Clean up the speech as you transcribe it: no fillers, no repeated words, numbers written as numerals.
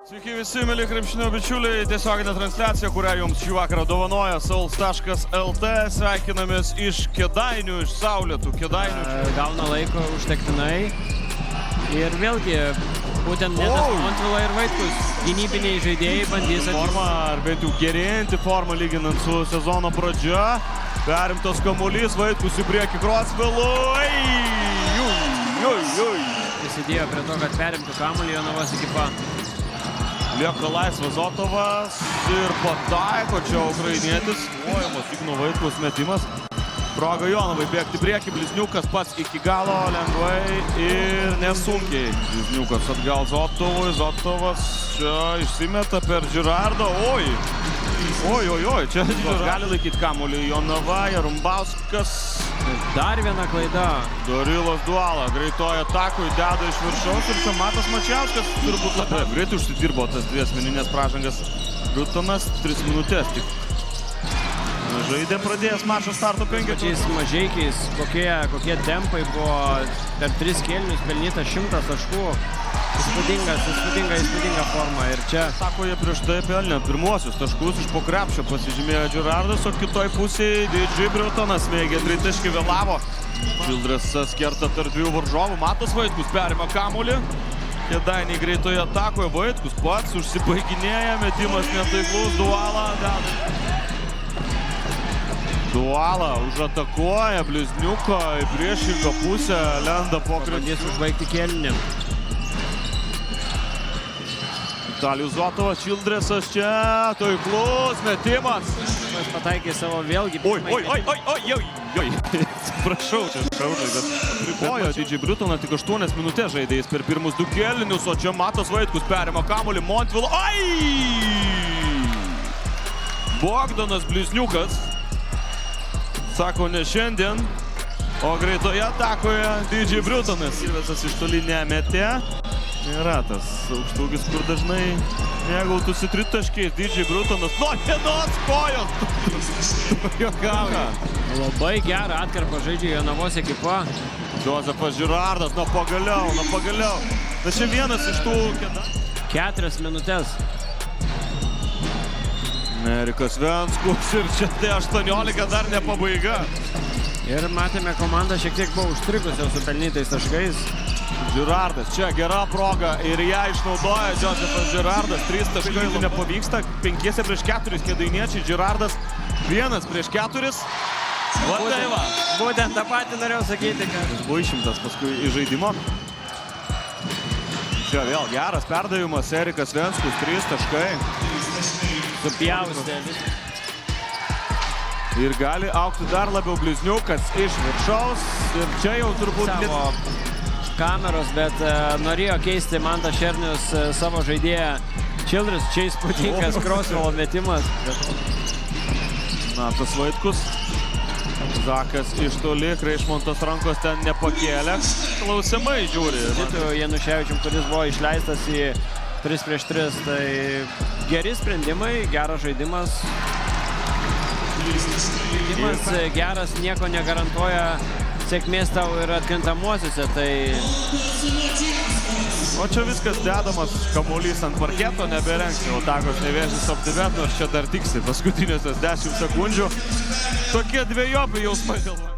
Sveiki visi, mėly krepšinio bičiuliai, tiesioginė transliacija, kurią jums šį vakarą dovanoja Souls.lt. Sveikinamės iš Kėdainių, iš saulėtų Kėdainių. Gauna laiko užtektinai. Ir vėlgi, būtent Netas Montvila ir Vaitkus, gynybiniai žaidėjai bandys Forma, ar bent jau gerėjantį formą lyginant su sezono pradžia. Perimtas kamuolys, Vaitkus į priekį Krosvelui. Prisidėjo prie to, kad perimtų kamuolį Jonavos ekipa. Lieka laisvas Zotovas ir pataiko čia ukrainietis. Lojamas Igno Vaitkus metimas. Proga Jonavai bėgti priekį, Blizniukas pats iki galo, lengvai ir nesunkiai. Blizniukas atgal Zotovui, Zotovas čia išsimeta per Girardą. Oi, čia gali laikyti kamuolį Jonava, Jarumbauskas. Dar viena klaida. Dorilas Duala, greitoje atakui, deda iš viršaus ir čia Matas Mačiauskas turbūt labai. Greitai užsidirbo tas dvi asmeninės pražangas. Brutonas 3 minutės tik. Žaidė pradėjęs mačo starto 5. Pačiais mažeikiais, kokie tempai buvo per 3 kėlinius pelnyta 100 taškų. Įspūdinga forma. Ir čia sako, jie prieš tai pelnė pirmuosius taškus iš po krepšio pasižymėjo Girardas, o kitoj pusėje DJ Brutonas mėgė tritaškį, vėlavo. Čildresas kerta tarp dviejų varžovų, Matas Vaitkus perima kamuolį. Kėdainiai greitoje atakoje, Vaitkus pats užsibaiginėja, metimas netaiklus, Duala Duala užatakuoja Blizniuką į priešingą pusę, lenda po krepšiu. Bandys užbaigti kėlinį. Vitalijus Zotovas, Čildresas čia, taiklus metimas. Jis pataikė savo vėlgi. Atsiprašau, čia šaudai, bet pripojo DJ Brutonas, tik 8 minutės žaidė jis per pirmus 2 kėlinius, o čia Matas Vaitkus perima kamuolį Montvila. Bogdanas Blizniukas. Sako, ne šiandien, o greitoje atakoje DJ Brutonas. Ir visas iš toli nemetė. Yra tas aukštūgis, kur dažnai mėgautųsi tritaškiais. DJ Brutonas nuo vienos kojos. Jokauja. Labai gerą atkarpą žaidžia Jonavos ekipa. Josefas Girardas, pagaliau. Tai čia vienas iš tų 4 minutės. Erikas Venskus ir čia tai 18 dar ne pabaiga. Ir matėme, komanda šiek tiek buvo užstrigusi su pelnytais taškais. Girardas, čia gera proga ir ją išnaudoja Josefas Girardas. 3 taškai nepavyksta, 5 prieš 4 kėdainiečiai. Girardas 1 prieš 4. Būtent tą patį norėjau sakyti, kad buvo išimtas paskui į žaidimo. Čia vėl geras perdavimas, Erikas Venskus, 3 taškai. Supjaustė. Ir gali aukti dar labiau Blizniukas iš viršaus. Ir čia jau turbūt savo kameros, bet norėjo keisti Mantas Šernius savo žaidėją Čildres. Čia įspūdingas Krosvelo metimas. Matas Vaitkus. Zakas iš toli, Kreišmontas rankos ten nepakėlė. Klausimai žiūri. Januševičium, kuris buvo išleistas į 3 prieš 3, tai geri sprendimai, geras žaidimas. Žaidimas geras nieko negarantuoja sėkmės tau ir atkrintamuosiuose, tai... O čia viskas dedamas, kamuolys ant parketo, neberengsi, o Takos Nevėžis optimet, nors čia dar tiksi paskutinėsios 10 sekundžių. Tokie dvejopi jausmai galvoja.